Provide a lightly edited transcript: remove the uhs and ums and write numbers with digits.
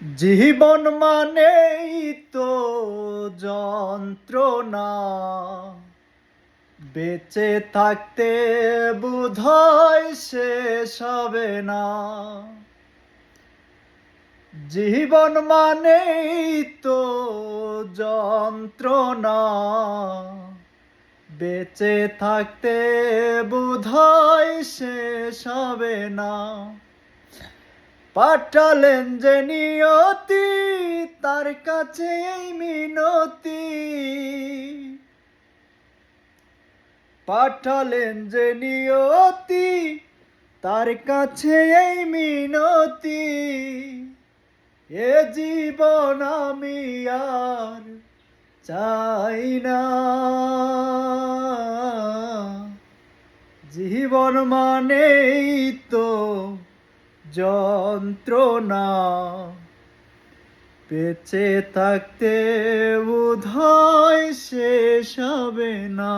জীবন মানেই তো যন্ত্রণা, বেঁচে থাকতে বোধহয় শেষ হবে না। জীবন মানেই তো যন্ত্রণা, বেঁচে থাকতে বোধহয় শেষ হবে না। পাঠালেন যে নিয়তি, তার কাছে এই মিনতি। পাঠালেন যে নিয়তি, তার কাছে এই মিনতি। এ জীবন আমি আর চাই না। জীবন মানেই তো যন্ত্রণা, বেঁচে থাকতে বোধহয় শেষ হবে না।